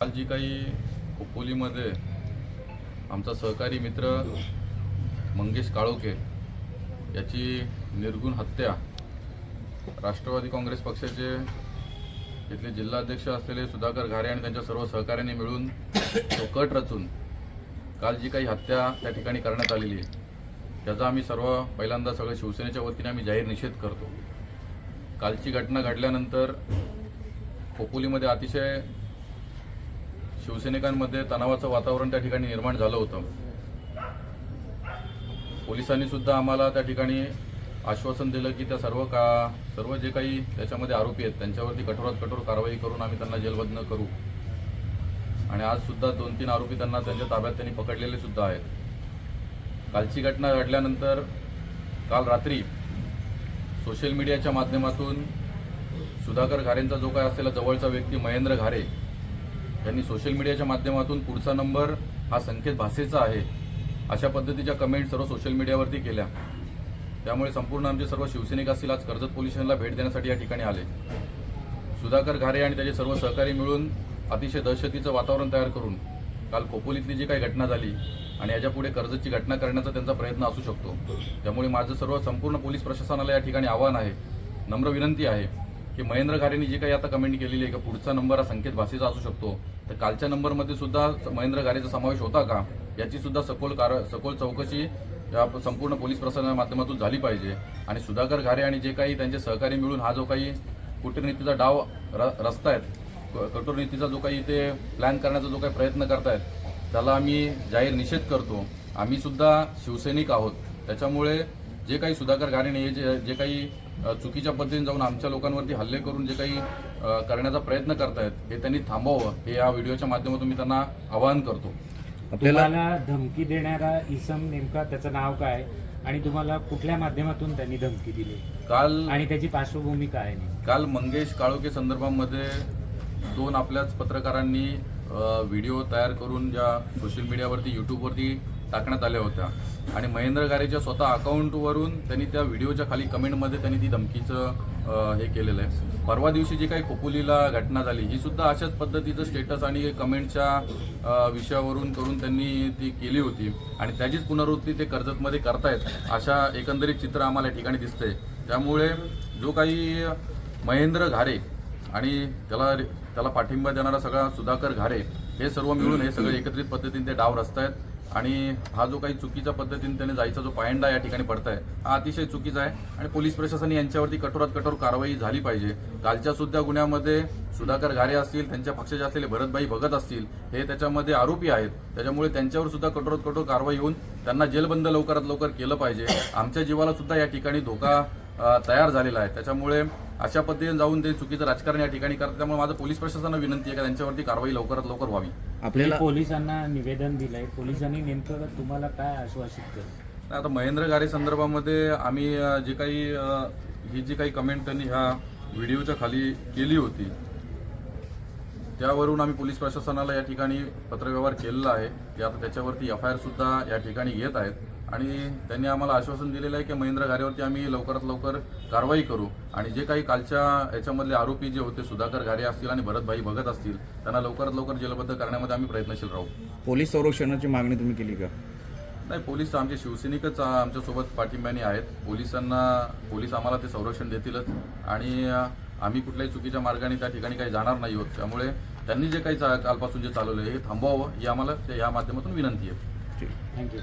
काल जी काही खोपोलीमध्ये आमचा सहकारी मित्र मंगेश काळोखे याची निर्गुण हत्या राष्ट्रवादी काँग्रेस पक्षाचे इथले जिल्हाध्यक्ष असलेले सुधाकर घारे आणि त्यांच्या सर्व सहकाऱ्यांनी मिळून तो कट रचून काल जी काही हत्या त्या ठिकाणी करण्यात आलेली आहे त्याचा आम्ही पहिल्यांदा सगळं शिवसेनेच्या वतीने आम्ही जाहीर निषेध करतो। कालची घटना घडल्यानंतर खोपोलीमध्ये अतिशय शिवसैनिकांमध्ये तणावाचं वातावरण त्या ठिकाणी निर्माण झालं होतं। पोलिसांनी सुद्धा आम्हाला त्या ठिकाणी आश्वासन दिलं की त्या सर्व जे काही त्याच्यामध्ये आरोपी आहेत त्यांच्यावरती कठोरात कठोर कारवाई करून आम्ही त्यांना जेलबंद करू। आणि आज सुद्धा 2-3 आरोपी त्यांच्या ताब्यात त्यांनी पकडलेले सुद्धा आहेत। कालची घटना घडल्यानंतर काल रात्री सोशल मीडियाच्या माध्यमातून सुधाकर घारेंचा जो काय असलेला जवळचा व्यक्ती महेंद्र घारे यांनी सोशल मीडियाच्या माध्यमातून पुढचा नंबर हा संकेत भासेचा आहे अशा पद्धतीच्या कमेंट सर्व सोशल मीडियावरती केल्या। त्यामुळे संपूर्ण आमचे सर्व शिवसैनिक असतील आज कर्जत पोलीस स्टेशनला भेट देण्यासाठी या ठिकाणी आले। सुधाकर घारे आणि त्याचे सर्व सहकारी मिळून अतिशय दहशतीचं वातावरण तयार करून काल खोपोलीतली जी काही घटना झाली आणि याच्यापुढे कर्जतची घटना करण्याचा त्यांचा प्रयत्न असू शकतो। त्यामुळे माझं संपूर्ण पोलीस प्रशासनाला या ठिकाणी आव्हान आहे, नम्र विनंती आहे की महेंद्र घारेंनी जी काही आता कमेंट केलेली आहे की पुढचा नंबर हा संकेत भासेचा असू शकतो, तर कालच्या नंबरमध्ये सुद्धा महेंद्र घारेचा समावेश होता का याची सुद्धा सखोल चौकशी या संपूर्ण पोलीस प्रशासनाच्या माध्यमातून झाली पाहिजे। आणि सुधाकर घारे आणि जे काही त्यांचे सहकारी मिळून हा जो काही कूटनीतीचा डाव रचतायत, कठोर नीतीचा जो काही इथे प्लॅन करण्याचा जो काही प्रयत्न करतायत त्याला आम्ही जाहीर निषेध करतो। आम्ही सुद्धा शिवसैनिक आहोत, त्याच्यामुळे जे काही सुधाकर घारेने जे काही चुकीच्या पद्धतीने जाऊन आमच्या लोकांवरती हल्ले करून जे काही करण्याचा प्रयत्न करतायत हे त्यांनी थांबवावं हे या व्हिडिओच्या माध्यमातून मी त्यांना आवाहन करतो। तुम्हाला धमकी देणारा इसम नेमका त्याचं नाव काय आणि तुम्हाला कुठल्या माध्यमातून त्यांनी धमकी दिली काल आणि त्याची पार्श्वभूमी काय आहे? काल मंगेश काळोखे संदर्भामध्ये 2 आपल्याच पत्रकारांनी व्हिडिओ तयार करून ज्या सोशल मीडियावरती यूट्यूबवरती टाकण्यात आल्या होत्या आणि महेंद्र घारेच्या स्वतः अकाउंटवरून त्यांनी त्या व्हिडिओच्या खाली कमेंटमध्ये त्यांनी ती धमकीचं हे केलेलं आहे। परवा दिवशी जी काही खोपोलीला घटना झाली ही सुद्धा अशाच पद्धतीचं स्टेटस आणि कमेंटच्या विषयावरून करून त्यांनी ती केली होती आणि त्याचीच पुनरावृत्ती ते कर्जतमध्ये करतायत अशा एकंदरीत चित्र आम्हाला या ठिकाणी दिसतंय। त्यामुळे जो काही महेंद्र घारे आणि त्याला पाठिंबा देणारा सगळा सुधाकर घारे हे सर्व मिळून हे सगळे एकत्रित पद्धतीने ते डाव रचतायत आणि हा जो काही चुकीच्या पद्धतीने त्याने जायचा जो पायंडा या ठिकाणी पडताय हा अतिशय चुकीचा आहे आणि पोलीस प्रशासनाने यांच्यावरती कठोरात कठोर कारवाई झाली पाहिजे। कालच्या सुद्धा गुन्ह्यामध्ये सुधाकर घारे असतील, त्यांच्या पक्षाचे असलेले भरतभाई भगत असतील हे त्याच्यामध्ये आरोपी आहेत, त्याच्यामुळे त्यांच्यावर सुद्धा कठोरात कठोर कारवाई होऊन त्यांना जेलबंद लवकरात लवकर केलं पाहिजे। आमच्या जीवाला सुद्धा या ठिकाणी धोका तयार झालेला आहे, त्याच्यामुळे अशा पद्धतीने जाऊन ते चुकीचं राजकारण या ठिकाणी करतात। त्यामुळे माझं पोलीस प्रशासनाला विनंती आहे की त्यांच्यावरती कारवाई लवकरात लवकर व्हावी। आपल्याला पोलिसांना निवेदन दिलंय, पोलिसांनी नेमकं तुम्हाला काय आश्वासित केलं? आता महेंद्र घारे संदर्भामध्ये आम्ही ही जी काही कमेंट त्यांनी ह्या व्हिडिओच्या खाली केली होती त्यावरून आम्ही पोलीस प्रशासनाला या ठिकाणी पत्रव्यवहार केलेला आहे की आता त्याच्यावरती FIR सुद्धा या ठिकाणी घेत आहेत आणि त्यांनी आम्हाला आश्वासन दिलेलं आहे की महेंद्र घारेवरती आम्ही लवकरात लवकर कारवाई करू आणि जे काही कालच्या याच्यामधले आरोपी जे होते सुधाकर घारे असतील आणि भरतभाई भगत असतील त्यांना लवकरात लवकर जेलबद्ध करण्यामध्ये आम्ही प्रयत्नशील राहू। पोलीस संरक्षणाची मागणी तुम्ही केली का? नाही, पोलीस आमचे शिवसैनिकच आमच्यासोबत पाठिंब्याने आहेत। पोलीस आम्हाला ते संरक्षण देतीलच आणि आम्ही कुठल्याही चुकीच्या मार्गाने त्या ठिकाणी काही जाणार नाही आहोत। त्यामुळे त्यांनी जे काही कालपासून जे चालवलं हे थांबवावं ही आम्हाला या माध्यमातून विनंती आहे। थँक्यू।